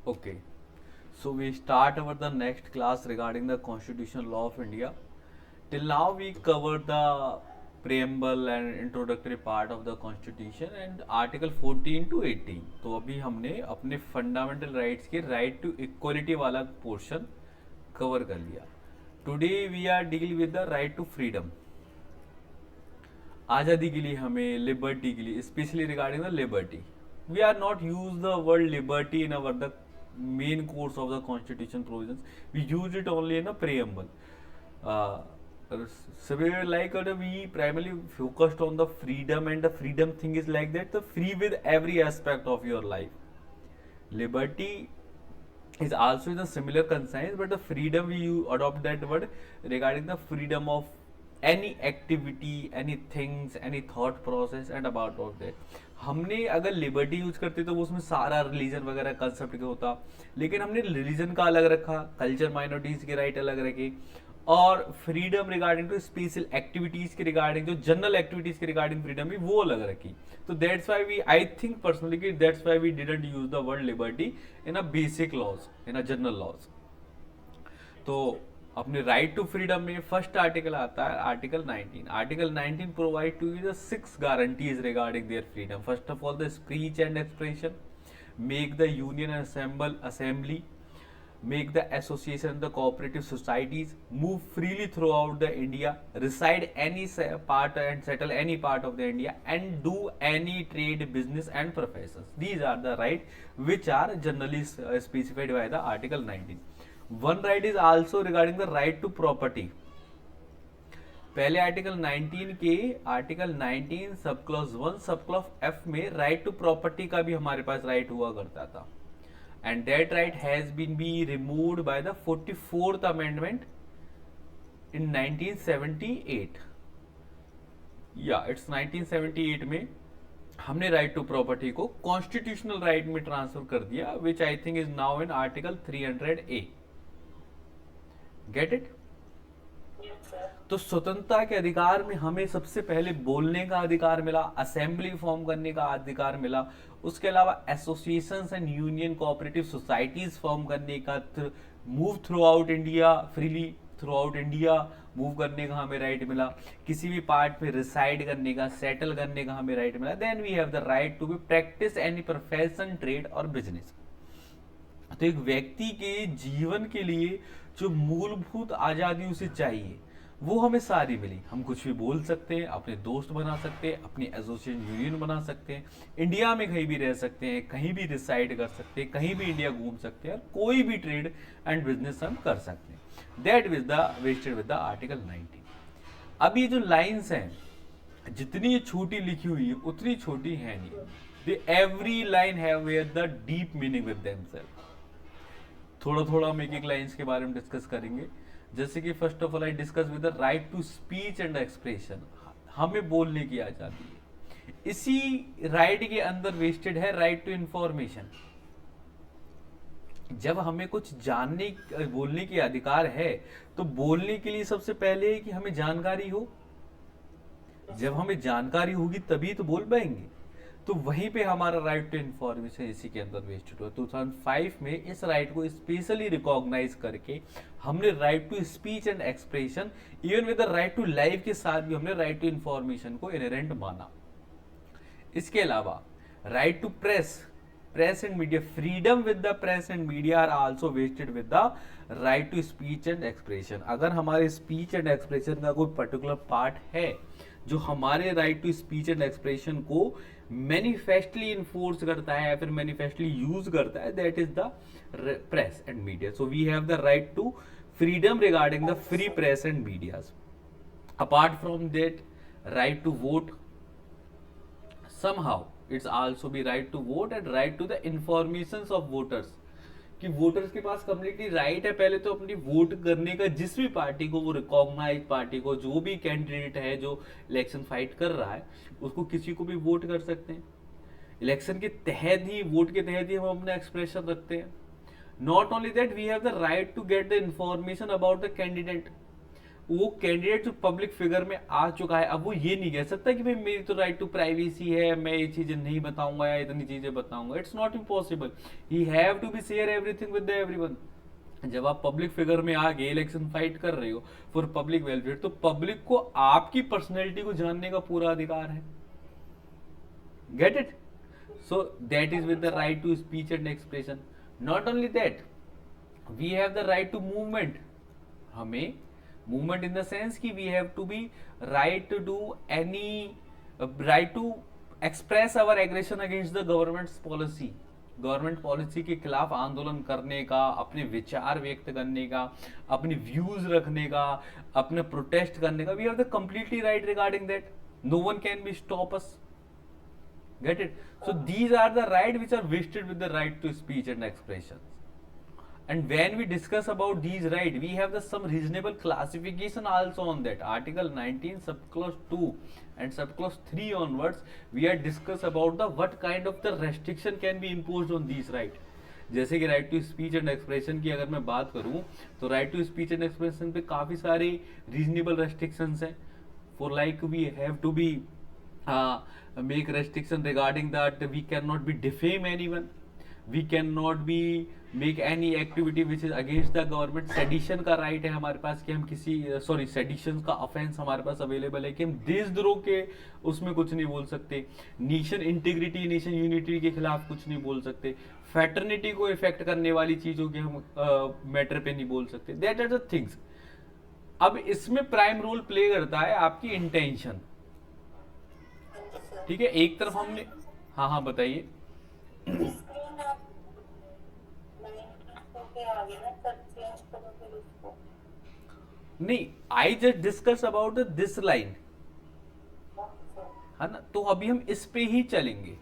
Okay, so we start our the next class regarding the constitutional law of India. Till now we covered the preamble and introductory part of the constitution and article 14 to 18. तो अभी हमने अपने fundamental rights के right to equality वाला portion cover कर लिया. Today we are dealing with the right to freedom. आज़ादी के लिए हमें लिबर्टी के लिए specially regarding the liberty we are not use the word liberty in our the main course of the constitution provisions we use it only in a preamble. So we like we primarily focused on the freedom, and the freedom thing is like that the free with every aspect of your life. Liberty is also in a similar conscience, but the freedom we adopt that word regarding the freedom of any activity, any things, any thought process and about all that. हमने अगर liberty use करते तो वो उसमें सारा religion वगैरह concept का होता, लेकिन हमने रिलीजन का अलग रखा, कल्चर माइनॉरिटीज के राइट अलग रखे, और freedom regarding to special activities के रिगार्डिंग जो जनरल एक्टिविटीज के रिगार्डिंग फ्रीडम भी वो अलग रखी. तो that's why we I think personally कि that's why we didn't use the word liberty in a basic laws, in a general laws. तो अपने राइट टू फ्रीडम में फर्स्ट आर्टिकल आता है article 19. Article 19 provide to you the 6 guarantees regarding their freedom. First of all the speech and expression, make the union assembly, make the association the cooperative societies, move freely throughout the India, reside any part and settle any part of the India, and do any trade, business and professions. These are the right which are generally specified by the article 19. One right is also regarding the right to property. पहले article 19 के article 19 sub clause 1 sub clause F में right to property का भी हमारे पास right हुआ करता था, and that right has been be removed by the 44th amendment in 1978. It's 1978 में हमने राइट टू प्रॉपर्टी को कॉन्स्टिट्यूशनल राइट में ट्रांसफर कर दिया, which I think is now in article 300A. Get it? तो स्वतंत्रता के अधिकार में हमें सबसे पहले बोलने का अधिकार मिला, असेंबली फॉर्म करने का अधिकार मिला, उसके अलावा associations and union cooperative societies form करने का, move through out India, freely through out India move करने का हमें राइट मिला, किसी भी पार्ट पे रिसाइड करने का, सेटल करने का हमें राइट मिला. Then we have the right to be practice any profession, trade और बिजनेस. तो एक व्यक्ति के जीवन के लिए जो मूलभूत आजादी उसे चाहिए वो हमें सारी मिली. हम कुछ भी बोल सकते हैं, अपने दोस्त बना सकते हैं, अपनी एसोसिएशन यूनियन बना सकते हैं, इंडिया में कहीं भी रह सकते हैं, कहीं भी रिसाइड कर सकते हैं, कहीं भी इंडिया घूम सकते हैं, और कोई भी ट्रेड एंड बिजनेस हम कर सकते हैं. That is the wasted with the article 19. अब ये जो लाइन्स हैं जितनी छोटी लिखी हुई है उतनी छोटी है नहीं. They every line have the deep meaning with themselves. थोड़ा थोड़ा हम एक एक लाइन्स के बारे में डिस्कस करेंगे. जैसे कि first of all I discuss with the right to speech and expression. हमें बोलने की आजादी है. इसी राइट के अंदर वेस्टेड है राइट टू इंफॉर्मेशन. जब हमें कुछ जानने बोलने की अधिकार है तो बोलने के लिए सबसे पहले है कि हमें जानकारी हो. जब हमें जानकारी होगी तभी तो बोल पाएंगे. तो वहीं पे हमारा राइट टू इन्फॉर्मेशन इसी के अंदर वेस्टेड हुआ. 2005 में इस राइट को स्पेशली रिकॉग्नाइज करके हमने right to speech and expression even with the right to life के साथ भी हमने राइट टू इन्फॉर्मेशन को इनहेरेंट माना. इसके अलावा right to press and media, freedom with the press and media are also vested with the right to speech and expression. अगर हमारे स्पीच एंड एक्सप्रेशन का कोई पर्टिकुलर पार्ट है जो हमारे right to speech and expression को manifestly enforce करता है या फिर मैनिफेस्टली यूज करता है, that is the press and media. So we have the right to freedom regarding the free press and medias. Apart from that right to vote, somehow it's also be right to vote and right to the informations of voters. कि voters के पास completely right है पहले तो अपनी vote करने का, जिस भी पार्टी को वो रिकॉग्नाइज पार्टी को, जो भी कैंडिडेट है जो इलेक्शन फाइट कर रहा है उसको किसी को भी वोट कर सकते हैं. इलेक्शन के तहत ही, वोट के तहत ही हम अपना एक्सप्रेशन रखते हैं. Not only that we have the right to get the information about the candidate. वो कैंडिडेट जो पब्लिक फिगर में आ चुका है, अब वो ये नहीं कह सकता कि भाई मेरी तो राइट टू प्राइवेसी है, मैं ये चीजें नहीं बताऊंगा या इतनी चीजें बताऊंगा। It's not impossible, he have to be share everything with everyone. जब आप पब्लिक फिगर में आगे इलेक्शन फाइट कर रहे हो फॉर पब्लिक वेलफेयर, तो पब्लिक को आपकी पर्सनैलिटी को जानने का पूरा अधिकार है। Get it? So that is with the right to speech and expression. Not only that, we have the right to movement. हमें movement in the sense कि we have to be right to do any right to express our aggression against the government's policy. Government policy के खिलाफ आंदोलन करने का, अपने विचार व्यक्त करने का, अपनी व्यूज रखने का, अपने प्रोटेस्ट करने का, we have the completely right regarding that. No one can be stop us. Get it? So these are the rights which are vested with the right to speech and expression. And when we discuss about these rights, we have the some reasonable classification also on that. Article 19 subclause 2 and subclause 3 onwards, we are discuss about the what kind of the restriction can be imposed on these rights. जैसे कि right to speech and expression की अगर मैं बात करूं, तो right to speech and expression पे काफी सारे रीजनेबल रेस्ट्रिक्शंस हैं। For like we have to be make restriction regarding that we cannot be defame anyone, we cannot be make any activity which is against the government। Sedition का right है हमारे पास कि हम किसी सेडिशन का offence हमारे पास available है कि हम देशद्रोह के उसमें कुछ नहीं बोल सकते। नेशन इंटीग्रिटी, नेशन यूनिटी के खिलाफ कुछ नहीं बोल सकते। फैटर्निटी को इफेक्ट करने वाली चीजों के हम मैटर पे नहीं बोल सकते। That are the things. अब इसमें प्राइम रोल प्ले करता है आपकी इंटेंशन। ठीक है, एक तरफ हमने, हाँ हाँ बताइए। नहीं, I just discuss about this line, है ना, तो अभी हम इस पे ही चलेंगे।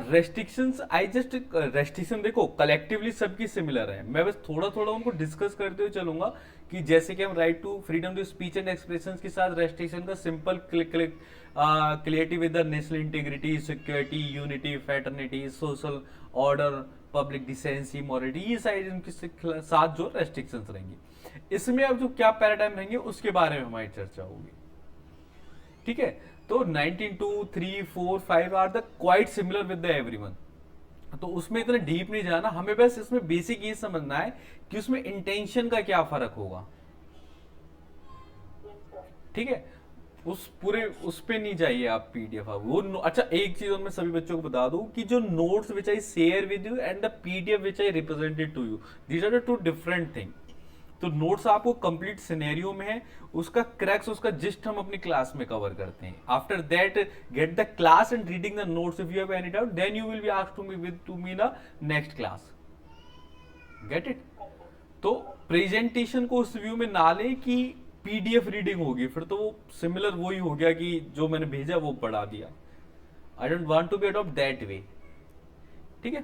रेस्ट्रिक्शंस आई जस्ट रेस्ट्रिक्शन देखो कलेक्टिवली सबकी सिमिलर है, मैं बस थोड़ा थोड़ा उनको डिस्कस करते हुए चलूंगा कि जैसे कि हम right to freedom to speech and expression के साथ रेस्ट्रिक्शन का simple clarity with the national integrity, security, unity, fraternity, social order, public decency, morality, ये साइड इनके साथ जो रेस्ट्रिक्शंस रहेंगी। इसमें अब जो क्या पैराडाइम रहेंगे उसके बारे में हमारी चर्चा होगी। ठीक है, तो 19, 2, 3, 4, 5 are the quite similar with the everyone, तो उसमें इतना डीप नहीं जाना, हमें बस इसमें बेसिक ये समझना है कि उसमें इंटेंशन का क्या फर्क होगा। ठीक है, उस पूरे उस पे नहीं जाइए आप पीडीएफ वो अच्छा एक चीज और मैं सभी बच्चों को बता दूं कि जो notes which I share with you and the PDF which I represented to you, these are the two different thing. तो नोट्स आपको कंप्लीट सिनेरियो में है, उसका क्रैक्स, उसका जिस्ट हम अपनी क्लास में कवर करते हैं। After that get the class and reading the notes, if you have any doubt then you will be asked to me the next class. Get it? तो प्रेजेंटेशन को उस view में ना ले कि पीडीएफ रीडिंग होगी, फिर तो वो सिमिलर वही हो गया कि जो मैंने भेजा वो पढ़ा दिया। I don't want to be adopt that way. ठीक है,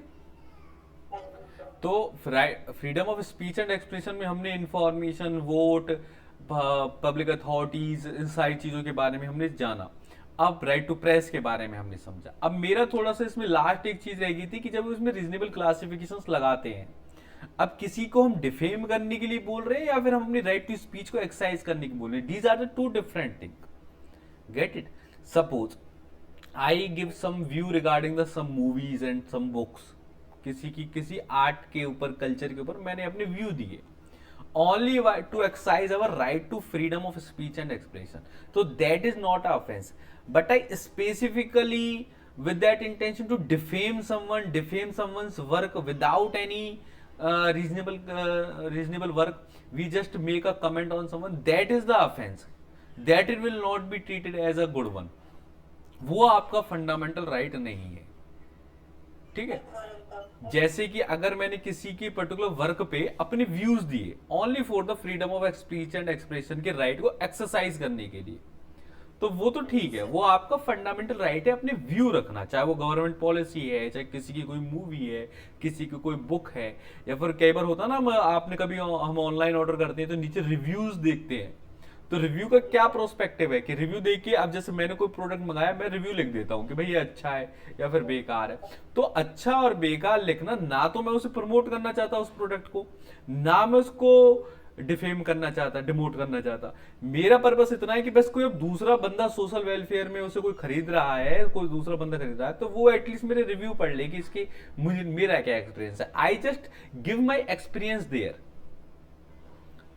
तो freedom of speech and expression में हमने इंफॉर्मेशन, वोट, पब्लिक अथॉरिटीज, इन सारी चीजों के बारे में हमने जाना। अब राइट टू प्रेस के बारे में हमने समझा। अब मेरा थोड़ा सा इसमें लास्ट एक चीज रह गई थी कि जब उसमें रीजनेबल क्लासिफिकेशंस लगाते हैं, अब किसी को हम डिफेम करने के लिए बोल रहे हैं या फिर हम अपनी राइट टू स्पीच को एक्सरसाइज करने के बोल रहे हैं, these are the two different thing. Get it? Suppose I give some view regarding the some movies and some books, किसी आर्ट के ऊपर, कल्चर के ऊपर मैंने अपने व्यू दिए, only to exercise our right to freedom of speech and expression, तो that is not a offence, but I specifically with that intention to defame someone's work without any reasonable work, we just make a comment on someone, that is the offense, that it will not be treated as a good one। वो आपका fundamental right नहीं है। ठीक है, जैसे कि अगर मैंने किसी की पर्टिकुलर वर्क पे अपने व्यूज दिए only for the freedom of speech and expression के राइट को एक्सरसाइज करने के लिए, तो वो तो ठीक है, वो आपका फंडामेंटल राइट है अपने व्यू रखना, चाहे वो गवर्नमेंट पॉलिसी है, चाहे किसी की कोई मूवी है, किसी की कोई बुक है, या फिर कई बार होता ना, आपने कभी हम ऑनलाइन ऑर्डर करते हैं तो नीचे रिव्यूज देखते हैं, तो रिव्यू का क्या प्रोस्पेक्टिव है कि रिव्यू देख के, अब जैसे मैंने कोई प्रोडक्ट मंगाया, मैं रिव्यू लिख देता हूँ कि भाई ये अच्छा है या फिर बेकार है। तो अच्छा और बेकार लिखना, ना तो मैं उसे प्रमोट करना चाहता उस प्रोडक्ट को, ना मैं उसको डिफेम करना चाहता, डिमोट करना चाहता। मेरा पर्पस इतना है कि बस कोई अब दूसरा बंदा सोशल वेलफेयर में उसे कोई खरीद रहा है, कोई दूसरा बंदा खरीद रहा है, तो वो एटलीस्ट मेरे रिव्यू पढ़ ले कि इसके मुझे मेरा क्या एक्सपीरियंस है। I just give my experience there.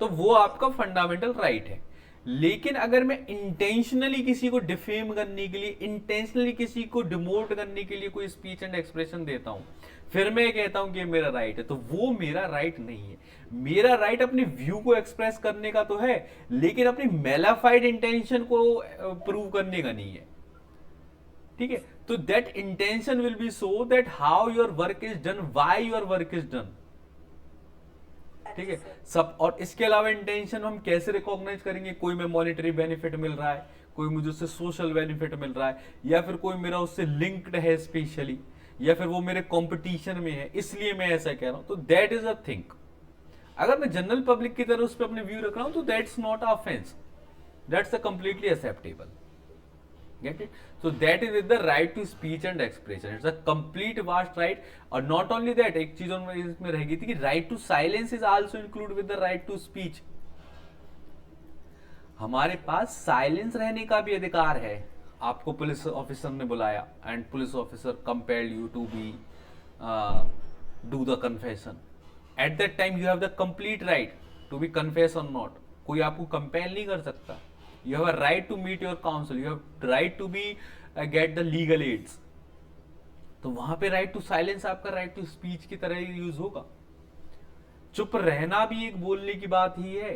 तो वो आपका फंडामेंटल राइट है। लेकिन अगर मैं इंटेंशनली किसी को डिफेम करने के लिए, इंटेंशनली किसी को डिमोट करने के लिए कोई स्पीच एंड एक्सप्रेशन देता हूं, फिर मैं कहता हूं कि मेरा राइट है, तो वो मेरा राइट नहीं है। मेरा राइट अपने व्यू को एक्सप्रेस करने का तो है, लेकिन अपनी मेलाफाइड इंटेंशन को प्रूव करने का नहीं है। ठीक है, तो that intention will be so that how your work is done, why your work is done. ठीक है सब। और इसके अलावा इंटेंशन हम कैसे रिकॉग्नाइज करेंगे? कोई में मॉनिटरी बेनिफिट मिल रहा है, कोई मुझे उससे सोशल बेनिफिट मिल रहा है, या फिर कोई मेरा उससे लिंक्ड है स्पेशली, या फिर वो मेरे कंपटीशन में है, इसलिए मैं ऐसा कह रहा हूं। तो दैट इज अ थिंग। अगर मैं जनरल पब्लिक की तरह उस पर अपने व्यू रख रहा हूं, तो that's not a offence, that's a completely acceptable. Get it? So that is the right to speech and expression. It's a complete vast right. और not only that, एक चीज और इसमें रह गई थी कि right to silence is also included with the right to speech. हमारे पास साइलेंस रहने का भी अधिकार है। आपको पुलिस ऑफिसर ने बुलाया and police officer compelled you to be do the confession. At that time you have the complete right to be confess और नॉट। कोई आपको कंपेल नहीं कर सकता। You have a right to meet your counsel. You have right to be get the legal aids. तो वहां पे right to silence आपका right to speech की तरह ही यूज होगा। चुप रहना भी एक बोलने की बात ही है।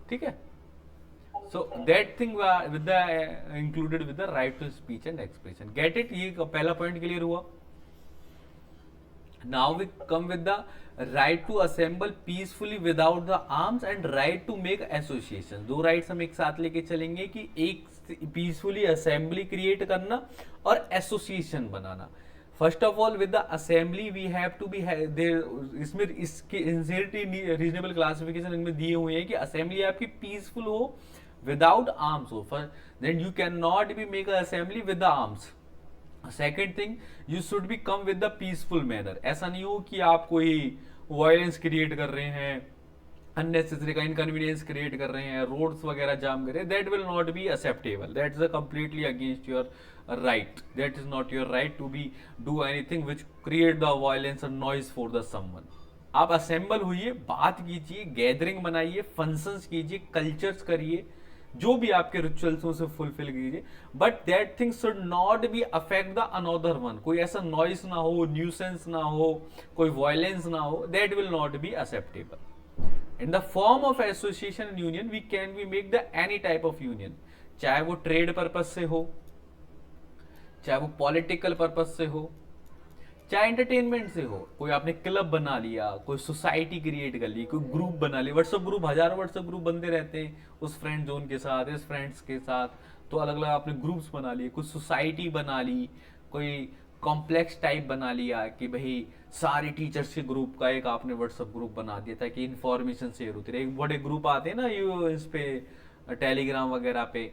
ठीक है, so that thing with the included with the right to speech and expression. Get it? ये पहला पॉइंट क्लियर हुआ। Now we come with the right to assemble peacefully without the arms and right to make associations. दो rights हम एक साथ लेके चलेंगे कि एक पीसफुली असेंबली क्रिएट करना और एसोसिएशन बनाना। First of all with the assembly we have to be इसमें इसके इंसिडेंटली रीजनेबल क्लासिफिकेशन इनमें दिए हुए हैं कि असेंबली आपकी पीसफुल हो विदाउट आर्म्स हो, then you can not be make a assembly with the arms. Second thing, you should be come with the peaceful manner. ऐसा नहीं हो कि आप कोई वायलेंस क्रिएट कर रहे हैं, अननेसेसरी का इनकन्वीनियंस क्रिएट कर रहे हैं, रोड्स वगैरह जाम कर रहे हैं, that will not be acceptable. That is completely against your right. That is not your right to be do anything which create the violence and noise for the someone. आप assemble हुई, बात कीजिए, gathering बनाइए, functions कीजिए, cultures करिए, जो भी आपके रिचुअल्स उसे फुलफिल कीजिए, but that thing should not be affect the another one. कोई ऐसा नॉइस ना हो, न्यूसेंस ना हो, कोई वायलेंस ना हो, that will not be acceptable. In the form of association and union we can be make the any type of union, चाहे वो ट्रेड पर्पज से हो, चाहे वो पॉलिटिकल पर्पज से हो, चाहे एंटरटेनमेंट से हो। कोई आपने क्लब बना लिया, कोई सोसाइटी क्रिएट कर ली, कोई ग्रुप बना लिया, व्हाट्सएप ग्रुप, हजारों व्हाट्सएप ग्रुप बनते रहते हैं उस फ्रेंड जोन के साथ, इस फ्रेंड्स के साथ, तो अलग अलग आपने ग्रुप्स बना लिए, कुछ सोसाइटी बना ली, कोई कॉम्प्लेक्स टाइप बना लिया कि भाई सारे टीचर्स के ग्रुप का एक आपने व्हाट्सएप ग्रुप बना दिया ताकि इंफॉर्मेशन शेयर होती रहे। बड़े ग्रुप आते हैं ना यू इस पे टेलीग्राम वगैरह पे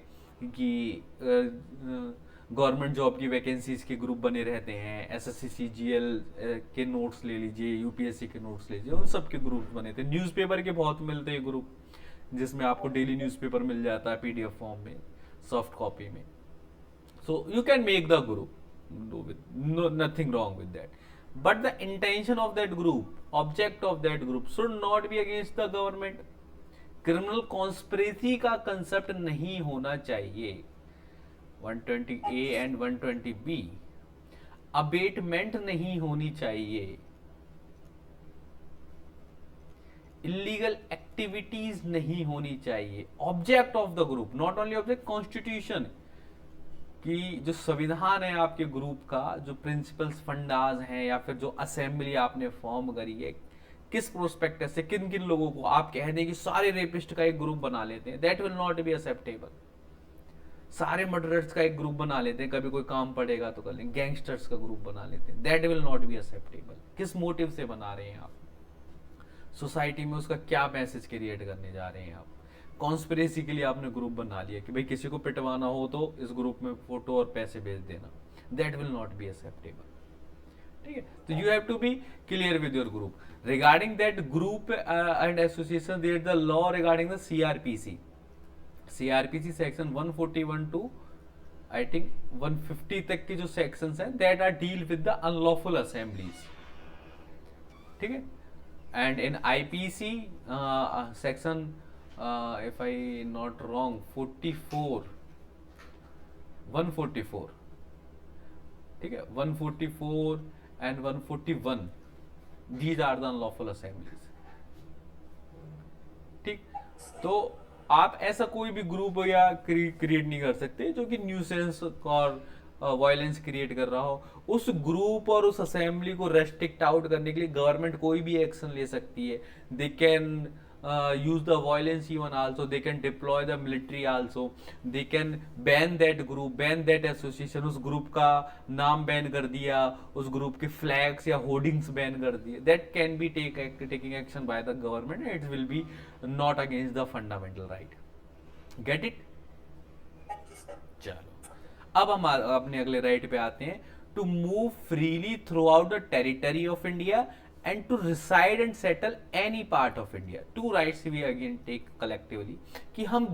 कि गवर्नमेंट जॉब की वैकेंसीज के ग्रुप बने रहते हैं, एसएससी सीजीएल के नोट्स ले लीजिए, यूपीएससी के नोट्स ले लीजिए, उन सब के ग्रुप्स बने थे। न्यूज़पेपर के बहुत मिलते हैं ग्रुप, जिसमें आपको डेली न्यूज़पेपर मिल जाता है पीडीएफ फॉर्म में, सॉफ्ट कॉपी में। So you can make the group, nothing wrong with that, but the intention of that group, object of that group should not be against the government. Criminal conspiracy का concept नहीं होना चाहिए। 120A and 120B abetment नहीं होनी चाहिए। Illegal activities नहीं होनी चाहिए। Object of the group, not only object, constitution की जो संविधान है आपके ग्रुप का, जो प्रिंसिपल्स फंडाज हैं, या फिर जो असेंबली आपने फॉर्म करी है, किस प्रोस्पेक्टस से किन किन लोगों को आप कह दें कि सारे रेपिस्ट का एक ग्रुप बना लेते हैं, that will not be acceptable. सारे मर्डरर्स का एक ग्रुप बना लेते हैं, कभी कोई काम पड़ेगा तो कर लेंगे, गैंगस्टर्स का ग्रुप बना लेते हैं, that will not be acceptable. किस मोटिव से बना रहे हैं आप, सोसाइटी में उसका क्या मैसेज क्रिएट करने जा रहे हैं आप। कॉन्स्पिरेसी के लिए आपने ग्रुप बना लिया कि भाई किसी को पिटवाना हो तो इस ग्रुप में फोटो और पैसे भेज देना, that will not be acceptable. ठीक है, तो you have to be clear with your group regarding that group and association there the law regarding the CRPC section 141 to I think 150 तक के जो सेक्शंस हैं that are deal with the unlawful assemblies, ठीक है। And in IPC section if I not wrong 144, ठीक है, 144 and 141 these are the unlawful assemblies, ठीक। तो आप ऐसा कोई भी ग्रुप या क्रिएट नहीं कर सकते जो कि न्यूसेंस और वायलेंस क्रिएट कर रहा हो। उस ग्रुप और उस असेंबली को रेस्ट्रिक्ट आउट करने के लिए गवर्नमेंट कोई भी एक्शन ले सकती है। They can use the violence even also, they can deploy the military also, they can ban that group, ban that association, उस ग्रुप का नाम बैन कर दिया, उस ग्रुप के फ्लैग्स या होर्डिंग्स बैन कर दिए, that can be taking action by the government, it will be not against the fundamental right, get it। चलो अब हम अपने अगले राइट पे आते हैं, to move freely throughout the territory of India and to reside and settle any part of India। two rights we again take collectively कि हम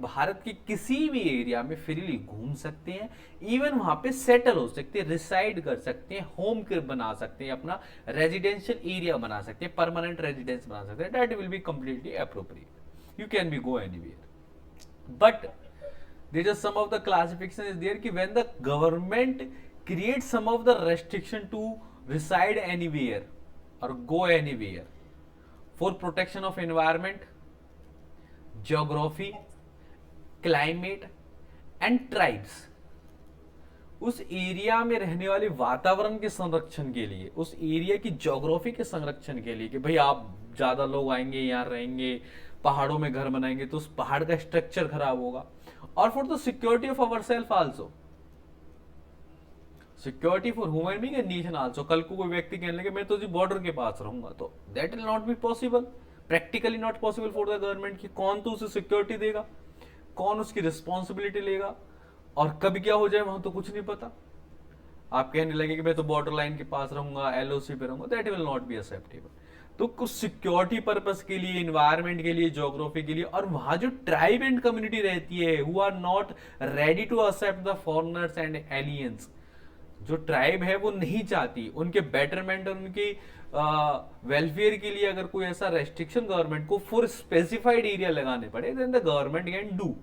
भारत के किसी भी एरिया में फ्रीली घूम सकते हैं, इवन वहां पे सेटल हो सकते हैं, रिसाइड कर सकते हैं, होम बना सकते हैं, अपना रेजिडेंशियल एरिया बना सकते हैं, परमानेंट रेजिडेंस बना सकते हैं, that will be completely appropriate, you can be go anywhere. But there is some of the classification is there कि when the government create some of the restriction to reside anywhere or go anywhere for protection of environment, geography, climate and tribes, उस area में रहने वाले वातावरण के संरक्षण के लिए, उस एरिया की ज्योग्राफी के संरक्षण के लिए कि भाई आप ज्यादा लोग आएंगे, यहाँ रहेंगे, पहाड़ों में घर बनाएंगे तो उस पहाड़ का स्ट्रक्चर खराब होगा, और for the security of our self also, security for human being and nation also. कल को कोई व्यक्ति कहने लगे मैं तो जी बॉर्डर के पास रहूंगा, तो that will not be possible, practically not possible for the government की कौन तो उसे सिक्योरिटी देगा, कौन उसकी रिस्पॉन्सिबिलिटी लेगा, और कब क्या हो जाए वहां तो कुछ नहीं पता। आप कहने लगे कि मैं तो बॉर्डर लाइन के पास रहूंगा, एलओसी पे रहूंगा, that will not be acceptable. तो कुछ सिक्योरिटी पर्पस के लिए, इन्वायरमेंट के लिए, ज्योग्राफी के लिए, और वहां जो ट्राइब एंड कम्युनिटी रहती है who are not ready to accept the foreigners and aliens, जो ट्राइब है वो नहीं चाहती, उनके बेटरमेंट और उनकी वेलफेयर के लिए अगर कोई ऐसा रेस्ट्रिक्शन गवर्नमेंट को फॉर स्पेसिफाइड एरिया लगाने पड़े, then the government can do,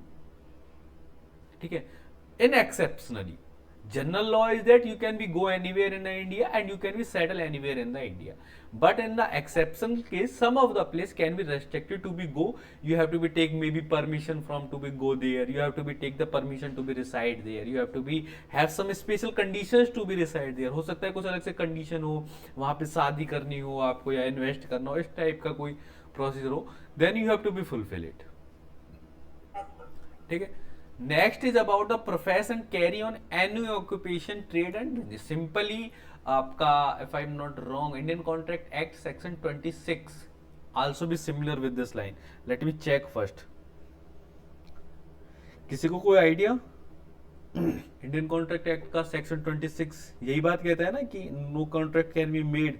ठीक है। In exceptionally general law is that you can be go anywhere in India and you can be settle anywhere in the India, but in the exception case some of the place can be restricted to be go, you have to be take maybe permission from to be go there, you have to be take the permission to be reside there, you have to be have some special conditions to be reside there। हो सकता है कुछ अलग से condition हो, वहां पे शादी करनी हो आपको या इन्वेस्ट करना हो, इस टाइप का कोई प्रोसीजर हो, then you have to be fulfil it, ठीक है। Next is about the profession carry on any occupation trade and business. Simply आपका if I am not wrong Indian contract act section 26 also be similar with this line, let me check first. किसी को कोई idea? Indian contract act का section 26 यही बात कहता है ना कि no contract can be made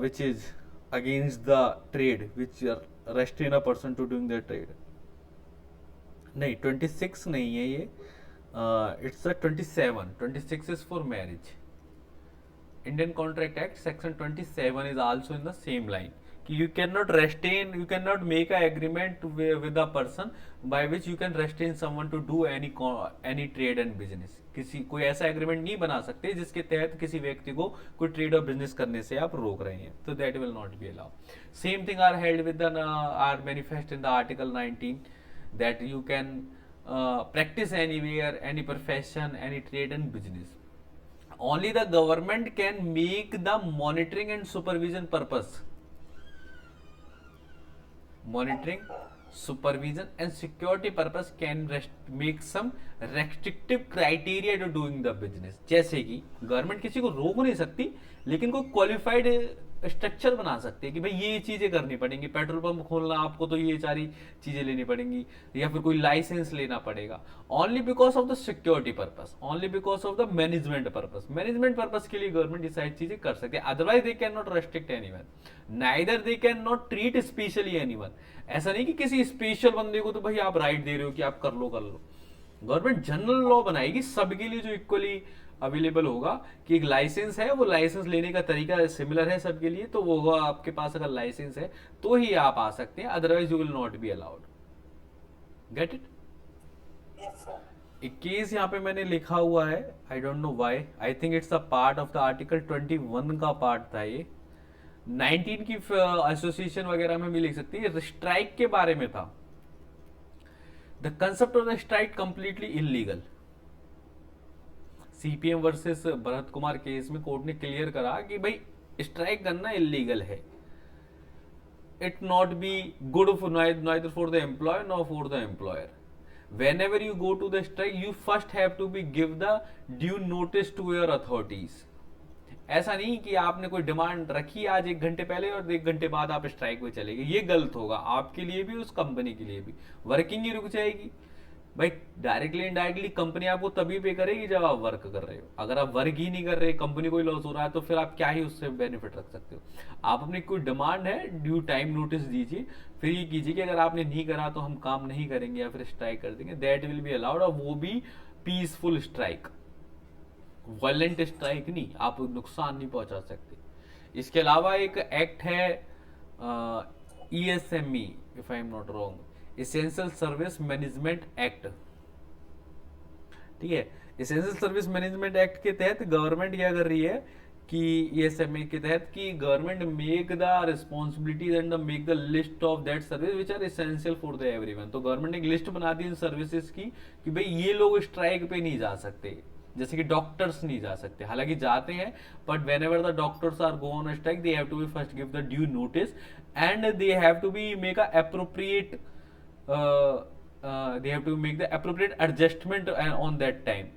which is against the trade which restrain a person to doing the trade. नहीं 26 नहीं है ये, it's a 27 is for marriage. Indian Contract Act section 27 is also in the same line कि you cannot restrain, you cannot make a agreement with a person by which you can restrain someone to do any trade and business। किसी कोई ऐसा agreement नहीं बना सकते जिसके तहत किसी व्यक्ति को कोई ट्रेड और बिजनेस करने से आप रोक रहे हैं, तो that will not be allowed। Same thing are held with the are manifest in the article 19 that you can practice anywhere, any profession, any trade and business। Only the government can make the monitoring and supervision purpose, monitoring, supervision and security purpose can make some restrictive criteria to doing the business। जैसे कि government किसी को रोक नहीं सकती, लेकिन कोई qualified structure बना सकते हैं कि भाई ये चीजें करनी पड़ेंगी, पेट्रोल पंप खोलना आपको तो ये सारी चीजें लेनी पड़ेंगी, या फिर कोई लाइसेंस लेना पड़ेगा, only because of the security purpose, only because of the management purpose. Management purpose के लिए गवर्नमेंट ये सारी चीजें कर सकते हैं, otherwise they can not restrict anyone, neither they can not treat specially anyone. ऐसा नहीं कि किसी स्पेशल बंदे को तो भाई आप राइट दे रहे हो कि आप कर लो। गवर्नमेंट जनरल लॉ बनाएगी सबके लिए जो इक्वली अवेलेबल होगा, कि एक लाइसेंस है, वो लाइसेंस लेने का तरीका सिमिलर है सबके लिए, तो वो आपके पास अगर लाइसेंस है तो ही आप आ सकते हैं, otherwise you will not be allowed. Get it? एक केस यहाँ पे मैंने लिखा हुआ है, I don't know why, I think it's a part of the article 21 का पार्ट था ये, 19 की एसोसिएशन वगैरह में भी लिख सकती है, स्ट्राइक के बारे में था। The concept of the strike completely illegal. CPM versus Bharat Kumar case में कोर्ट ने क्लियर करा कि भाई स्ट्राइक करना इलीगल है। It not be good for neither for the employer nor for the employer. whenever you go to the strike you first have to be give the due notice to your authorities। ऐसा नहीं कि आपने कोई demand रखी आज 1 घंटे पहले और 1 घंटे बाद आप स्ट्राइक में चले गए, ये गलत होगा आपके लिए भी, उस कंपनी के लिए भी, वर्किंग ही रुक जाएगी। भाई डायरेक्टली इनडायरेक्टली कंपनी आपको तभी पे करेगी जब आप वर्क कर रहे हो, अगर आप वर्क ही नहीं कर रहे, कंपनी को ही लॉस हो रहा है, तो फिर आप क्या ही उससे बेनिफिट रख सकते हो। आप अपनी कोई डिमांड है ड्यू टाइम नोटिस दीजिए, फिर ये कीजिए कि अगर आपने नहीं करा तो हम काम नहीं करेंगे या फिर स्ट्राइक कर देंगे, दैट विल बी अलाउड, और वो भी पीसफुल स्ट्राइक, वायलेंट स्ट्राइक नहीं, आप नुकसान नहीं पहुंचा सकते। इसके अलावा एक एक्ट है ESME, if I am not wrong, essential service management act. ठीक है, एसेंशियल सर्विस मैनेजमेंट एक्ट के तहत गवर्नमेंट क्या कर रही है कि ESME के तहत कि government make the responsibilities and make the list of that service which are essential for the everyone. तो गवर्नमेंट ने एक लिस्ट बना दी इन सर्विसेज की कि भाई ये लोग स्ट्राइक पे नहीं जा सकते, जैसे कि डॉक्टर्स नहीं जा सकते, हालांकि जाते हैं, but whenever the doctors are go on strike they have to be first give the due notice and they have to be make a appropriate they have to make the appropriate adjustment on that time,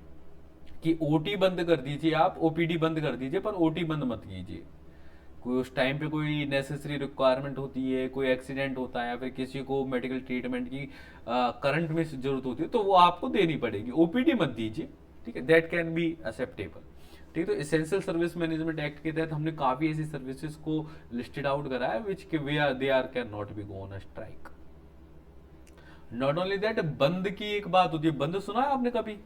कि OT बंद कर दीजिए, आप OPD बंद कर दीजिए, पर OT बंद मत कीजिए। कोई उस टाइम पे कोई नेसेसरी रिक्वायरमेंट होती है, कोई एक्सीडेंट होता है, या फिर किसी को मेडिकल ट्रीटमेंट की करंट में जरूरत होती है, तो वो आपको देनी पड़ेगी, ओपीडी मत दीजिए। ठीक है, दैट कैन बी एक्सेप्टेबल। ठीक है, तो एसेंशियल सर्विस मैनेजमेंट एक्ट के तहत हमने काफी ऐसी सर्विसेज को लिस्टेड आउट करा है which they are can not be go on a strike. Not only that, बंद की एक बात होती है, बंद सुना है आपने कभी?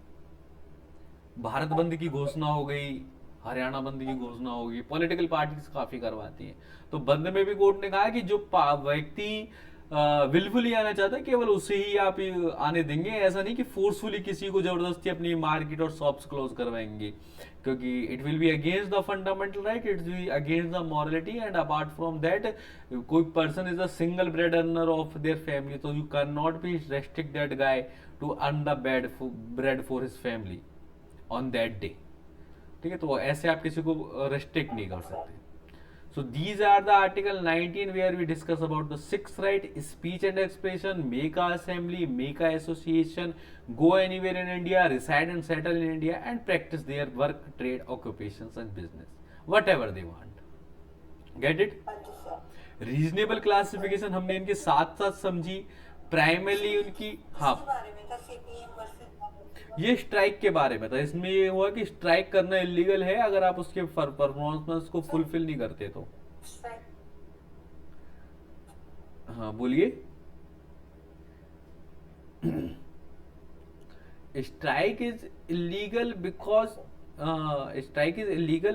भारत बंद की घोषणा हो गई, हरियाणा बंद की घोषणा हो गई, पॉलिटिकल पार्टीज काफी करवाती हैं। तो बंद में भी कोर्ट ने कहा कि जो व्यक्ति विलफुली आना चाहता है केवल उसे ही आप आने देंगे, ऐसा नहीं कि फोर्सफुली किसी को जबरदस्ती अपनी मार्केट और शॉप्स क्लोज करवाएंगे, क्योंकि it will be against the fundamental right, it will be against the morality, and apart from that कोई person is a single bread earner of their family, तो you can not be restrict that guy to earn the bread for his family on that day. ठीक है, तो ऐसे आप किसी को restrict नहीं कर सकते। So these are the article 19 where we discuss about the 6th right, speech and expression, make a assembly, make a association, go anywhere in India, reside and settle in India, and practice their work, trade, occupations and business, whatever they want. Get it? Reasonable classification हमने इनके साथ साथ समझी, primarily उनकी, हाँ ये strike के बारे में था। इसमें ये हुआ कि स्ट्राइक करना इलीगल है अगर आप उसके परफॉर्मेंस को फुलफिल नहीं करते तो। हाँ बोलिए। Strike is illegal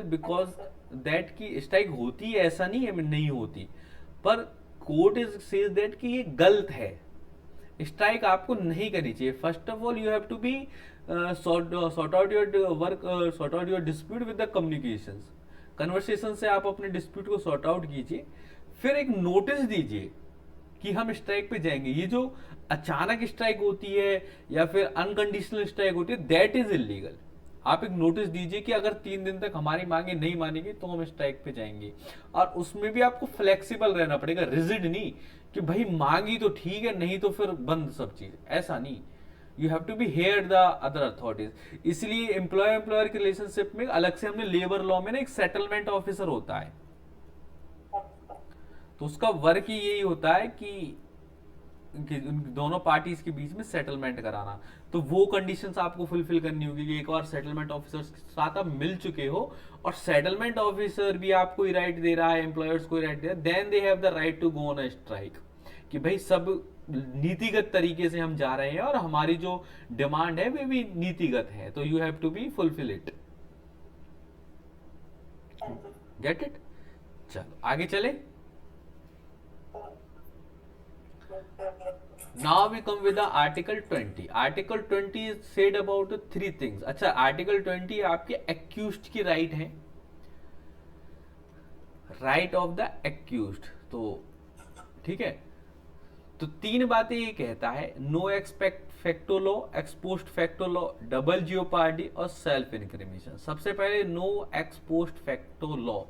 because that की स्ट्राइक होती है, ऐसा नहीं है नहीं होती, पर कोर्ट इज सेज दैट कि ये गलत है, स्ट्राइक आपको नहीं करनी चाहिए। First of all you have to be sort out your dispute with the communications, conversation से आप अपने डिस्प्यूट को सॉर्ट आउट कीजिए, फिर एक नोटिस दीजिए कि हम स्ट्राइक पे जाएंगे। ये जो अचानक स्ट्राइक होती है या फिर अनकंडीशनल स्ट्राइक होती है, दैट इज इलीगल। आप एक नोटिस दीजिए कि अगर 3 दिन तक हमारी मांगे नहीं मानेगी तो हम स्ट्राइक पे जाएंगे, और उसमें भी आपको फ्लेक्सिबल रहना पड़ेगा, रिजिड नहीं कि भाई मांगी तो ठीक है, नहीं तो फिर बंद सब चीज, ऐसा नहीं। You have to be hear the other authorities. इसलिए एम्प्लॉयर के रिलेशनशिप में अलग से हमने लेबर लॉ में ना एक सेटलमेंट ऑफिसर होता है, तो उसका वर्क ही यही होता है कि उन दोनों पार्टीज के बीच में सेटलमेंट कराना। तो वो कंडीशंस आपको फुलफिल करनी होगी कि एक बार सेटलमेंट ऑफिसर्स के साथ आप मिल चुके हो और सेटलमेंट ऑफिसर भी आपको ही राइट दे रहा है, एम्प्लॉयर्स को ही राइट दे रहा है, then they have the right to go on a strike, कि भाई सब नीतिगत तरीके से हम जा रहे हैं और हमारी जो डिमांड है वे भी नीतिगत है, तो you have to be fulfil it. Get it? चलो आगे चले। Now we come with the Article 20. Article 20 is said about three things. अच्छा, Article 20 आपके accused की right है, right of the accused। तो ठीक है, तो तीन बातें ये कहता है, no expect facto law, ex post facto law, double jeopardy और सेल्फ इंक्रिमिनेशन। सबसे पहले no ex post facto law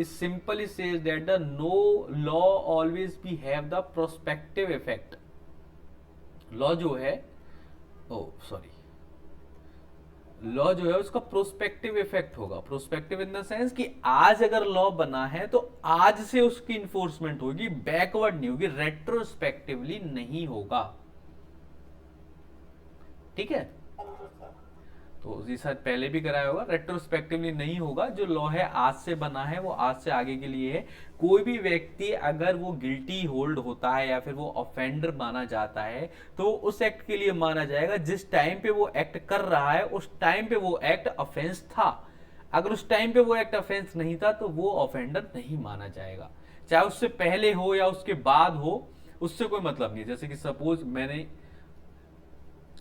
is simply says that the no law always be have the prospective effect. Law जो है, लॉ जो है उसका प्रोस्पेक्टिव इफेक्ट होगा। Prospective in the sense कि आज अगर लॉ बना है तो आज से उसकी इन्फोर्समेंट होगी, बैकवर्ड नहीं होगी, रेट्रोस्पेक्टिवली नहीं होगा। ठीक है, तो ये शायद पहले भी कराया होगा, रेट्रोस्पेक्टिवली नहीं होगा। जो लॉ है आज से बना है वो आज से आगे के लिए है। कोई भी व्यक्ति अगर वो गिल्टी होल्ड होता है या फिर वो ऑफेंडर माना जाता है तो उस एक्ट के लिए माना जाएगा जिस टाइम पे वो एक्ट कर रहा है, उस टाइम पे वो एक्ट ऑफेंस था। अगर उस टाइम पे वो एक्ट ऑफेंस नहीं था तो वो ऑफेंडर नहीं माना जाएगा, चाहे उससे पहले हो या उसके बाद हो, उससे कोई मतलब नहीं। जैसे कि सपोज मैंने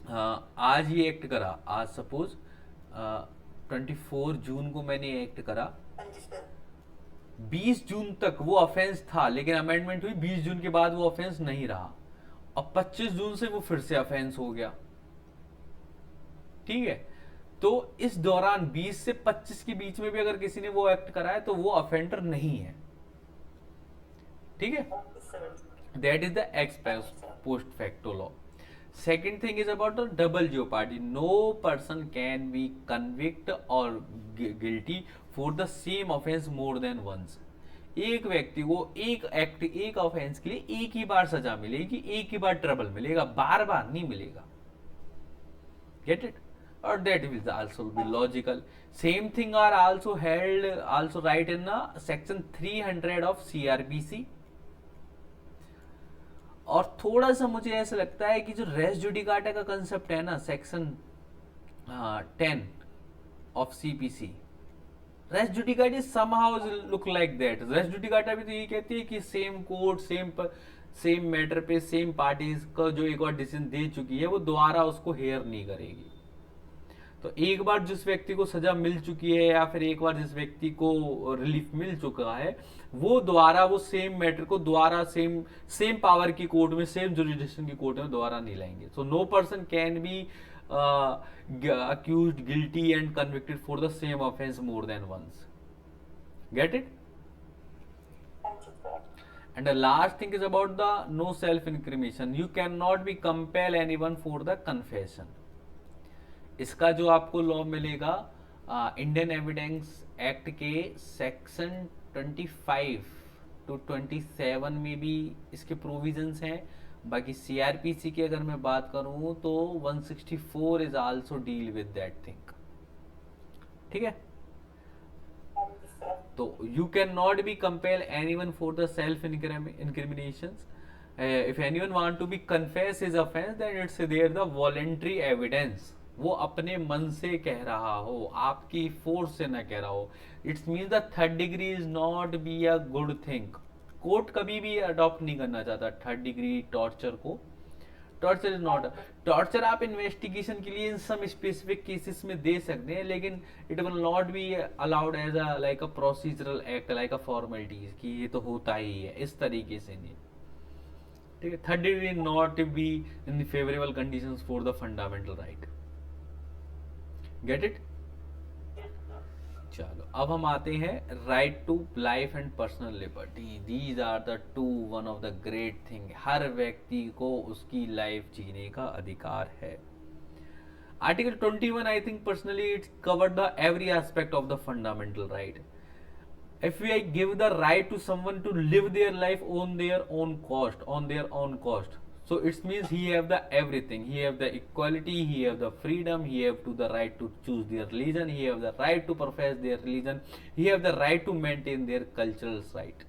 आज ये एक्ट करा, आज सपोज 24 जून को मैंने एक्ट करा, 20 जून तक वो ऑफेंस था लेकिन अमेंडमेंट हुई, 20 जून के बाद वो ऑफेंस नहीं रहा और 25 जून से वो फिर से ऑफेंस हो गया। ठीक है, तो इस दौरान 20 से 25 के बीच में भी अगर किसी ने वो एक्ट करा है तो वो ऑफेंडर नहीं है। ठीक है, that is the x post facto law. Second thing is about the double jeopardy. No person can be convicted or guilty for the same offense more than once. एक व्यक्ति को एक एक्ट, एक ऑफेंस के लिए एक ही बार सजा मिलेगी, एक ही बार ट्रबल मिलेगा, बार बार नहीं मिलेगा। Get it? Or that will also be logical. Same thing are also held, also right in section 300 of CRPC. और थोड़ा सा मुझे ऐसा लगता है कि जो रेस जुडिकाटा का कंसेप्ट है ना, section 10 of CPC, res judicata somehow look like that. Res judicata भी तो ये कहती है कि सेम कोर्ट सेम मैटर पे सेम पार्टीज का जो एक बार डिसीजन दे चुकी है वो दोबारा उसको हेयर नहीं करेगी। तो एक बार जिस व्यक्ति को सजा मिल चुकी है या फिर एक बार जिस व्यक्ति को रिलीफ मिल चुका है वो दोबारा वो सेम मैटर को दोबारा सेम पावर की कोर्ट में, सेम जुरिडिक्शन की कोर्ट में दोबारा नहीं लाएंगे। So no person can be accused, guilty and convicted for the same offense more than once. Get it? And the last thing is about the no self incrimination. You cannot be compel anyone for the confession. इसका जो आपको law मिलेगा Indian evidence act के section 25 to 27 में भी इसके provisions हैं। बाकी सीआरपीसी की अगर मैं बात करूं तो 164 is also deal with that thing. ठीक है, तो you can not be compel anyone for the self incriminations. If anyone want to be confess his offence then it's there the voluntary evidence. वो अपने मन से कह रहा हो, आपकी फोर्स से ना कह रहा हो। It's mean the third degree is not be a good thing. Court कभी भी अडॉप्ट नहीं करना चाहता थर्ड डिग्री टॉर्चर को। टॉर्चर इज नॉट, टॉर्चर आप इन्वेस्टिगेशन के लिए इन सम स्पेसिफिक केसेस में दे सकते हैं लेकिन it will not be allowed as a like a procedural act, like a formalities कि ये तो होता ही है, इस तरीके से नहीं। ठीक है, third degree not be in favourable conditions for the fundamental right. Get it? चलो अब हम आते हैं right to life and personal liberty. These are the two one of the great thing. हर व्यक्ति को उसकी लाइफ जीने का अधिकार है। Article 21 I think personally it's covered the every aspect of the fundamental right. if we give the right to someone to live their life on their own cost, so it means he have the everything. He have the equality, he have the freedom, he have to the right to choose their religion, he have the right to profess their religion, he have the right to maintain their cultural right.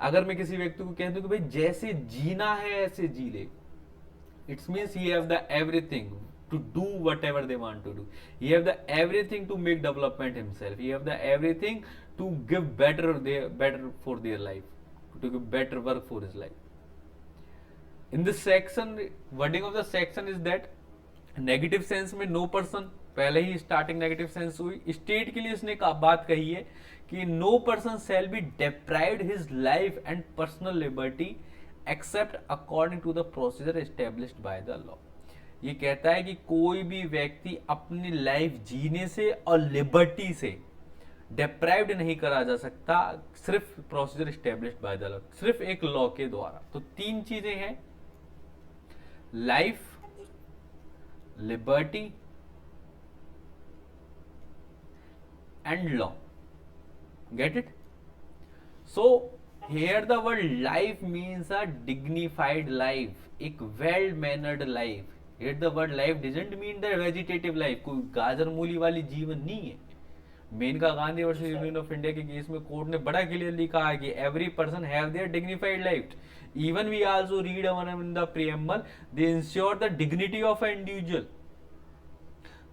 अगर मैं किसी व्यक्ति को कह दूं कि भाई जैसे जीना है ऐसे जी ले, it means he have the everything to do whatever they want to do. He have the everything to make development himself. He have the everything to give better for their life, to give better work for his life. In this section, wording of the section is that negative sense में no person, पहले ही starting negative sense हुई. State के लिए इसने बात कही है कि no person shall be deprived his life and personal liberty except according to the procedure established by the law. ये कहता है कि कोई भी व्यक्ति अपनी लाइफ जीने से और लिबर्टी से डिप्राइव्ड नहीं करा जा सकता सिर्फ procedure established by the law, सिर्फ एक लॉ के द्वारा. तो तीन चीजें हैं, life, liberty and law. Get it? So here the word life means a dignified life, एक well mannered life. Here the word life doesn't mean the vegetative life, कोई गाजर मूली वाली जीवन नहीं है. Maneka Gandhi versus union of India के case में कोर्ट ने बड़ा क्लियरली कहा कि every person have their dignified life. Even we also read in the preamble, they ensure the dignity of an individual.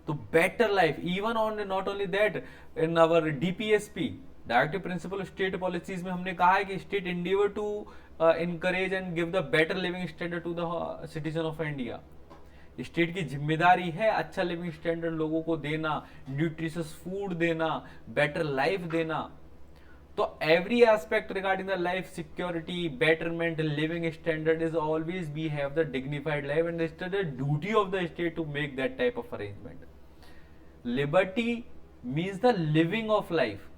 तो better life, even on not only that, in our DPSP directive principle state policies में हमने कहा है कि state endeavour to encourage and give the better living standard to the citizen of India. State की जिम्मेदारी है अच्छा लिविंग स्टैंडर्ड लोगों को देना, न्यूट्रिशियस फूड देना, बेटर लाइफ देना. तो every aspect regarding the life security, betterment, living standard is always we have the dignified life and it is the duty of the state to make that type of arrangement. Liberty means the living of life.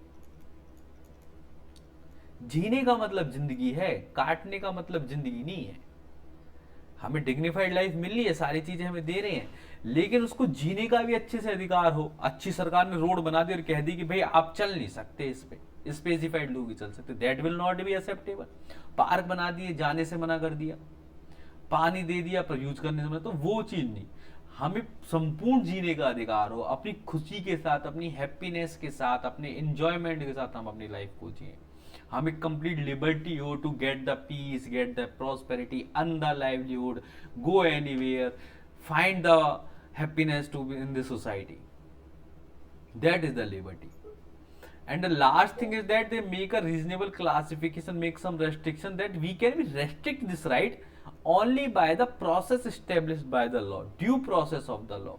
जीने का मतलब जिंदगी है, काटने का मतलब जिंदगी नहीं है. हमें डिग्निफाइड लाइफ मिल रही है, सारी चीजें हमें दे रहे हैं, लेकिन उसको जीने का भी अच्छे से अधिकार हो. अच्छी सरकार ने रोड बना दी और कह दी कि भाई आप चल नहीं सकते इस पे, स्पेसिफाइड लोग ही चल सकते, that will not be acceptable. Park बना दिए, जाने से मना कर दिया, पानी दे दिया पर यूज करने से मना, तो वो चीज नहीं. हमें संपूर्ण जीने का अधिकार हो, अपनी खुशी के साथ, अपनी हैप्पीनेस के साथ, अपने एंजॉयमेंट के साथ हम अपनी लाइफ को जिए. हमें कंप्लीट लिबर्टी हो to get the peace, get the prosperity, earn the livelihood, go anywhere, find the happiness to be in the society. That is the liberty. And the last thing is that they make a reasonable classification, make some restriction that we can restrict this right only by the process established by the law, due process of the law.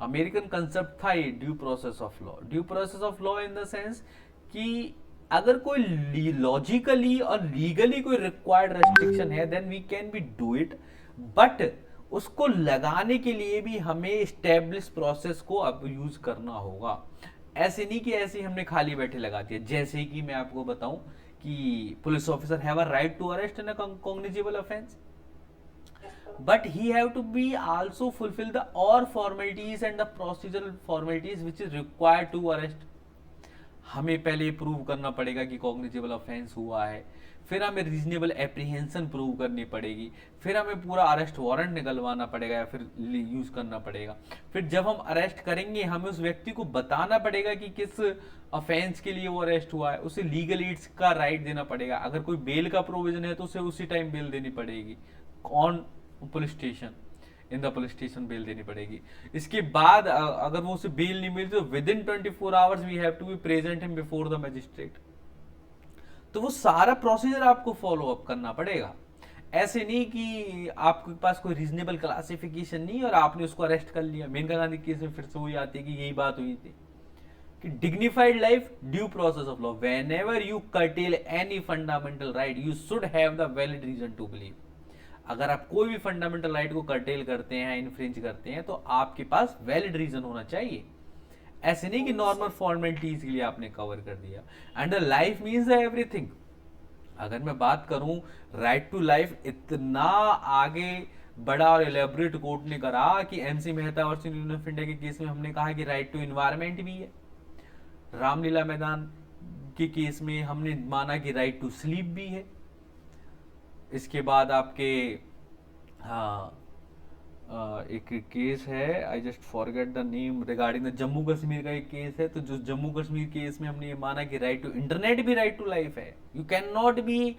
American concept था ये due process of law. Due process of law in the sense कि अगर कोई logically और legally कोई required restriction है then we can be do it, but उसको लगाने के लिए भी हमें एस्टेब्लिश प्रोसेस को अब यूज करना होगा. ऐसे नहीं कि ऐसे ही हमने खाली बैठे लगा दिया. जैसे कि मैं आपको बताऊं कि police officer have a right to arrest in a cognizable offence, but he have to be also fulfill the all formalities and the procedural formalities which is required to arrest. हमें पहले प्रूव करना पड़ेगा कि cognizable offence हुआ है, फिर हमें reasonable apprehension prove करनी पड़ेगी, फिर हमें पूरा अरेस्ट वारंट निकलवाना पड़ेगा या फिर यूज करना पड़ेगा. फिर जब हम अरेस्ट करेंगे हमें उस व्यक्ति को बताना पड़ेगा कि किस ऑफेंस के लिए वो अरेस्ट हुआ है, उसे लीगल एड्स का राइट देना पड़ेगा. अगर कोई बेल का प्रोविजन है तो उसे उसी टाइम बेल देनी पड़ेगी, on police station, in the police station bail देनी पड़ेगी. इसके बाद अगर वो उसे बेल नहीं मिलती तो within 24 hours we have to be present him before the magistrate. तो वो सारा प्रोसीजर आपको फॉलो अप करना पड़ेगा. ऐसे नहीं कि आपके पास कोई रीजनेबल क्लासिफिकेशन नहीं और आपने उसको अरेस्ट कर लिया. मेनका गांधी केस में फिर से वही आती है कि यही बात हुई थी कि dignified life, due process of law. Whenever you curtail any fundamental right you should have the valid reason to believe. अगर आप कोई भी फंडामेंटल राइट को कर्टेल करते हैं, इन्फ्रिंज करते हैं, तो आपके पास वैलिड रीजन होना चाहिए. ऐसे नहीं कि नॉर्मल फॉर्मेलिटीज के लिए आपने कवर कर दिया. And life means everything. अगर मैं बात करूं राइट टू लाइफ, इतना आगे बड़ा और एलेबोरेट कोर्ट ने करा कि NC Mehta versus union of India के केस में हमने कहा कि राइट टू एनवायरमेंट भी है. रामलीला मैदान के केस में हमने माना कि राइट टू स्लीप भी है। इसके बाद आपके हाँ एक केस है, I just forget the name, regarding the Jammu Kashmir का एक केस है। तो जो जम्मू कश्मीर केस में हमने ये माना कि राइट टू इंटरनेट भी राइट टू लाइफ है। You can not be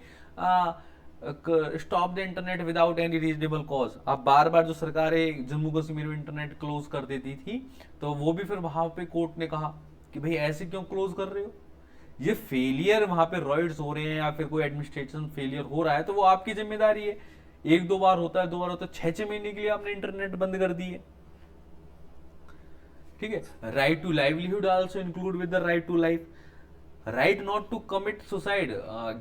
stop the internet without any reasonable cause. अब बार बार जो सरकारें जम्मू कश्मीर में इंटरनेट क्लोज कर देती थी, तो वो भी फिर वहां पे कोर्ट ने कहा कि भाई ऐसे क्यों क्लोज कर रहे हो, ये फेलियर वहां पे रॉइड्स हो रहे हैं या फिर कोई एडमिनिस्ट्रेशन फेलियर हो रहा है तो वो आपकी जिम्मेदारी है। एक दो बार होता है, दो बार होता है, 6-6 महीने के लिए आपने इंटरनेट बंद कर दी है। ठीक है। Right to livelihood also include with the right to life. Right not to commit suicide,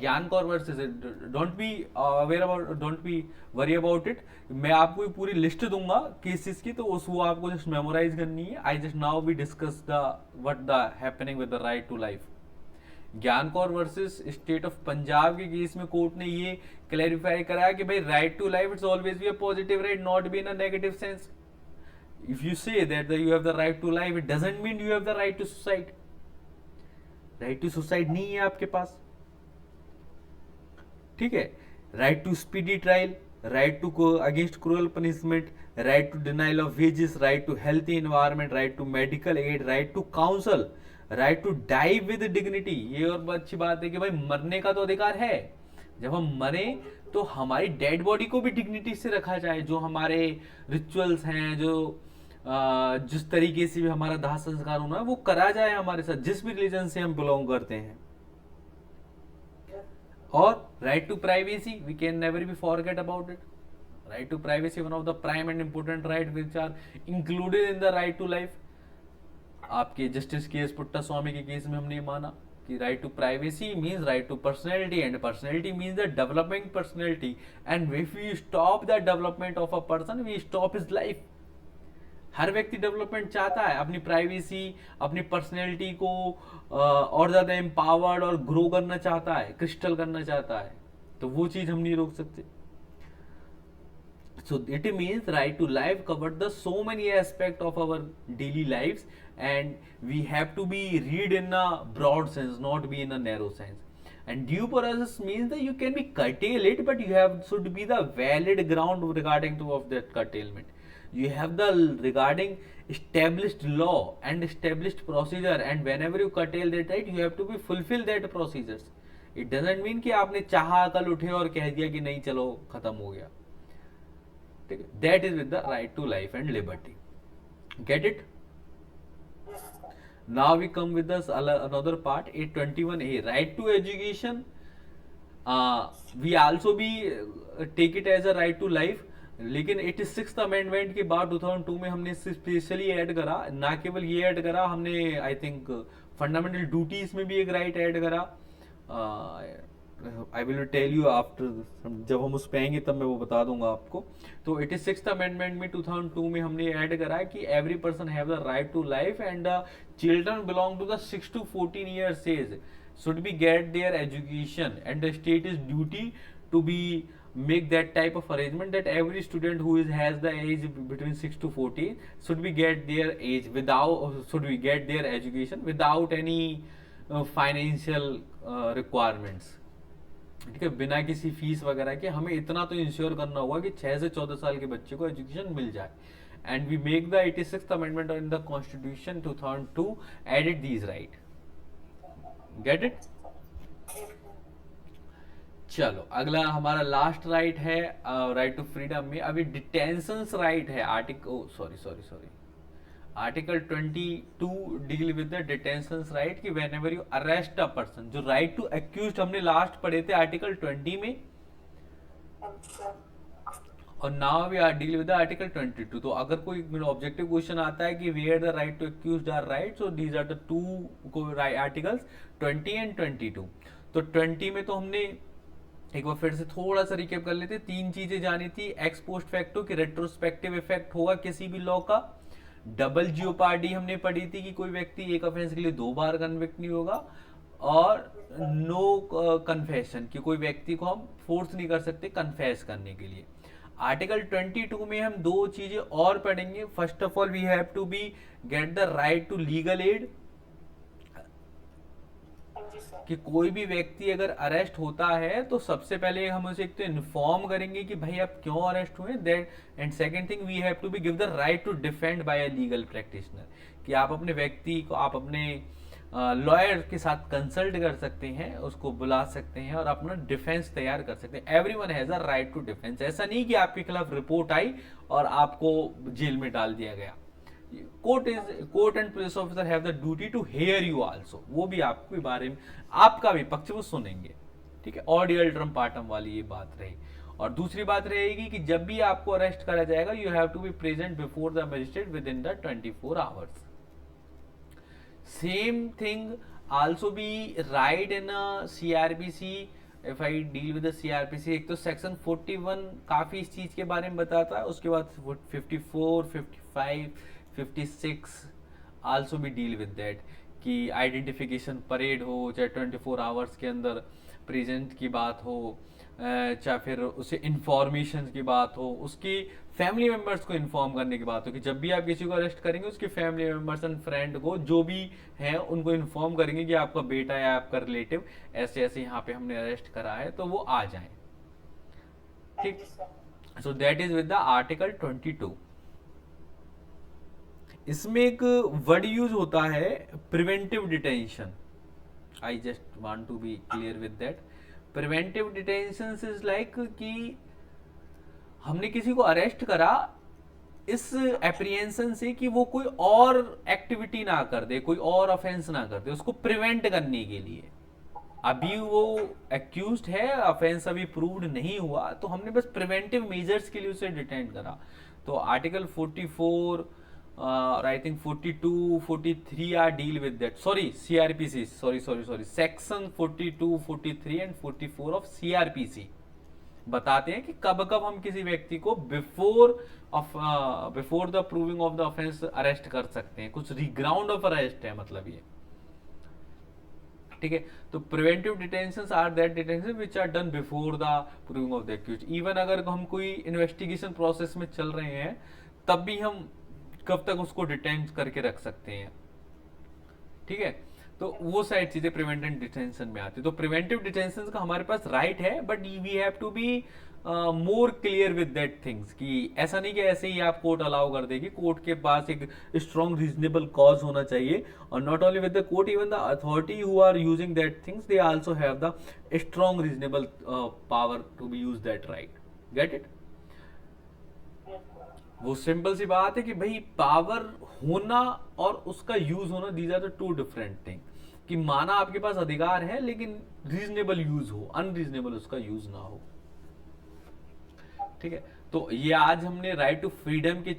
Gian Kaur versus, don't be aware about, don't be worry about it. मैं आपको पूरी लिस्ट दूंगा केसेस की, तो उस वो आपको जस्ट मेमोराइज करनी है। I just now we discuss the what the happening with the right to life. Gian Kaur versus state of Punjab के केस में कोर्ट ने ये क्लैरिफाई करा कि भाई right to life it's always be a positive right, not be in a negative sense. If you say that you have the right to life, it doesn't mean you have the right to suicide. Right to suicide नहीं है आपके पास। ठीक है। Right to speedy trial, right to against cruel punishment, right to denial of wages, right to healthy environment, right to medical aid, right to counsel, right to die with dignity. ये और अच्छी बात है कि भाई मरने का तो अधिकार है, जब हम मरे तो हमारी डेड बॉडी को भी डिग्निटी से रखा जाए। जो हमारे रिचुअल्स हैं, जो जिस तरीके से भी हमारा दाह संस्कार होना है वो करा जाए हमारे साथ, जिस भी रिलीजन से हम बिलोंग करते हैं। और right to privacy, we can never be forget about it. Right to privacy one of the prime and important right which are included in the right to life. आपके justice K S Puttaswamy के case में हमने ये माना कि right to privacy means right to personality, and personality means the developing personality, and if we stop the development of a person we stop his life. हर व्यक्ति development चाहता है, अपनी प्राइवेसी, अपनी पर्सनैलिटी को और ज्यादा एम्पावर्ड और ग्रो करना चाहता है, क्रिस्टल करना चाहता है, तो वो चीज हम नहीं रोक सकते। So it means right to life covered the so many aspects of our daily lives, and we have to be read in a broad sense, not be in a narrow sense. And due process means that you can be curtail it, but you have should be the valid ground regarding to of that curtailment. You have the regarding established law and established procedure, and whenever you curtail that right, you have to be fulfill that procedures. It doesn't mean कि आपने चाहा कल उठे और कह दिया कि नहीं चलो खत्म हो गया। That is with the right to life and liberty. Get it? Now we come with this another part, 821A, right to education. We also be take it as a right to life. लेकिन 86th amendment के बाद 2002 में हमने specially add करा, ना केवल ये add करा हमने, आई थिंक फंडामेंटल ड्यूटीज में भी एक राइट ऐड करा। I will tell you after, जब हम उस पे आएंगे तब मैं वो बता दूंगा आपको। तो 86th अमेंडमेंट में 2002 में हमने ऐड करा कि every person have the right to life, and the children belong to the 6 to 14 years age should be get their education, and the state is duty to be make that type of arrangement that every student who is has the age between 6 to 14 should be get their age without should be get their education without any financial requirements। ठीक है, बिना किसी fees वगैरह के हमें इतना तो ensure करना होगा कि 6 से 14 साल के बच्चे को एजुकेशन मिल जाए। And we make the 86th amendment in the constitution 2002 added these right. Get it? चलो अगला हमारा लास्ट राइट है राइट टू फ्रीडम में। अभी डिटेंशन राइट है, article 22 deal with the detention right कि whenever you arrest a person. जो right to accuse हमने लास्ट पढ़े थे आर्टिकल 20 में, और now we are deal with the article 22। तो अगर कोई ऑब्जेक्टिव क्वेश्चन आता है कि where the right to accuse are right, so these are the two articles 20 and 22। तो 20 में तो हमने एक बार फिर से थोड़ा सा रिकेप कर लेते, 3 चीजें जानी थी। एक्स पोस्ट फैक्टो कि रेट्रोस्पेक्टिव इफेक्ट होगा किसी भी लॉ का। डबल जियोपार्डी हमने पढ़ी थी कि कोई व्यक्ति एक ऑफेंस के लिए 2 बार कन्विक्ट नहीं होगा। और नो कन्फेशन कि कोई व्यक्ति को हम फोर्स नहीं कर सकते कन्फेस करने के लिए। आर्टिकल 22 में हम 2 चीजें और पढ़ेंगे। First of all we have to be get the right to legal aid. कि कोई भी व्यक्ति अगर अरेस्ट होता है तो सबसे पहले हम उसे एक तो इन्फॉर्म करेंगे कि भाई आप क्यों अरेस्ट हुए, that and second thing we have to be give the right to defend by a legal practitioner, कि आप अपने व्यक्ति को आप अपने लॉयर के साथ कंसल्ट कर सकते हैं, उसको बुला सकते हैं और अपना डिफेंस तैयार कर सकते हैं। Everyone has a right to defence. ऐसा नहीं कि आपके खिलाफ रिपोर्ट आई और आपको जेल में डाल दिया गया। Court and police officer have the duty to hear you also, वो भी आपके बारे में आपका भी पक्ष वो सुनेंगे। ठीक है, ऑडियल ट्रम पार्टम वाली ये बात रही। और दूसरी बात रहेगी कि जब भी आपको अरेस्ट करा जाएगा you have to be present before the magistrate within the 24 hours. Same thing also be right in CRPC। If I deal with CRPC, एक तो सेक्शन 41 काफी इस चीज के बारे में बताता है, उसके बाद 54, 55, 56 आल्सो भी डील विद दैट, कि आइडेंटिफिकेशन परेड हो, चाहे 24 आवर्स के अंदर प्रेजेंट की बात हो, चाहे फिर उसे इंफॉर्मेशन की बात हो, उसकी फैमिली मेंबर्स को इन्फॉर्म करने की बात हो, कि जब भी आप किसी को अरेस्ट करेंगे उसके फैमिली मेंबर्स एंड फ्रेंड को जो भी हैं उनको इन्फॉर्म करेंगे कि आपका बेटा या आपका रिलेटिव ऐसे ऐसे यहाँ पे हमने अरेस्ट करा है, तो वो आ जाए। ठीक, so that is with the article 22। इसमें एक वर्ड यूज होता है preventive detention. I just want to be clear with that. Preventive detention is like कि हमने किसी को अरेस्ट करा इस एप्रीहेंशन से कि वो कोई और एक्टिविटी ना कर दे, कोई और ऑफेंस ना कर दे, उसको प्रिवेंट करने के लिए। अभी वो एक्यूज्ड है, ऑफेंस अभी प्रूव्ड नहीं हुआ, तो हमने बस प्रिवेंटिव मेजर्स के लिए उसे डिटेंट करा। तो आर्टिकल 44 और I think 42, 43 are deal with that. Sorry, CRPC, sorry, section 42, 43 and 44 of CRPC बताते हैं कि कब कब हम किसी व्यक्ति को before the proving of the offence arrest कर सकते हैं। कुछ ग्राउंड ऑफ अरेस्ट है मतलब ये। ठीक है, तो preventive detention are that detention which are done before the proving of the accused. Even अगर हम कोई इन्वेस्टिगेशन प्रोसेस में चल रहे हैं तब भी हम कब तक उसको डिटेन करके रख सकते हैं। ठीक है, तो वो साइड चीजें प्रिवेंटिव डिटेंशन में आती है। तो प्रिवेंटिव डिटेंशन का हमारे पास राइट है, but we have to be more clear with that things, कि ऐसा नहीं कि ऐसे ही आप कोर्ट अलाउ कर देगी। कोर्ट के पास एक स्ट्रॉन्ग रीजनेबल कॉज होना चाहिए, और not only with the court, even the authority who are using that things they also have the strong reasonable power to be use that right. Get it? वो simple सी बात है कि भाई power होना और उसका यूज होना, these are the two different thing. कि माना आपके पास अधिकार है लेकिन रीजनेबल यूज हो, अनरीजनेबल उसका यूज ना हो। ठीक है, तो ये आज हमने राइट टू फ्रीडम के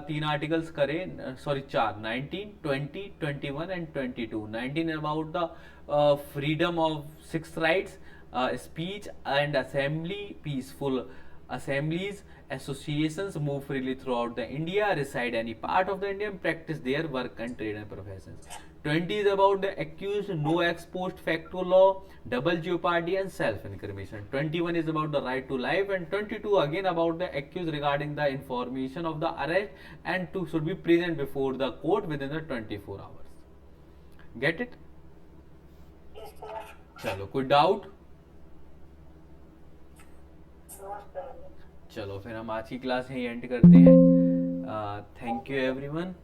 3 आर्टिकल्स करे, sorry 4, 19, 20, 21 and 22। 19 about the freedom of 6 rights, speech and assembly, peaceful assemblies, associations move freely throughout the India, reside any part of the India, and practice their work and trade and professions. 20 is about the accused, no ex post facto law, double jeopardy and self-incrimination. 21 is about the right to life, and 22 again about the accused regarding the information of the arrest and to should be present before the court within the 24 hours. Get it? चलो, कोई doubt? चलो फिर हम आज की class यहीं and करते हैं। Thank you everyone.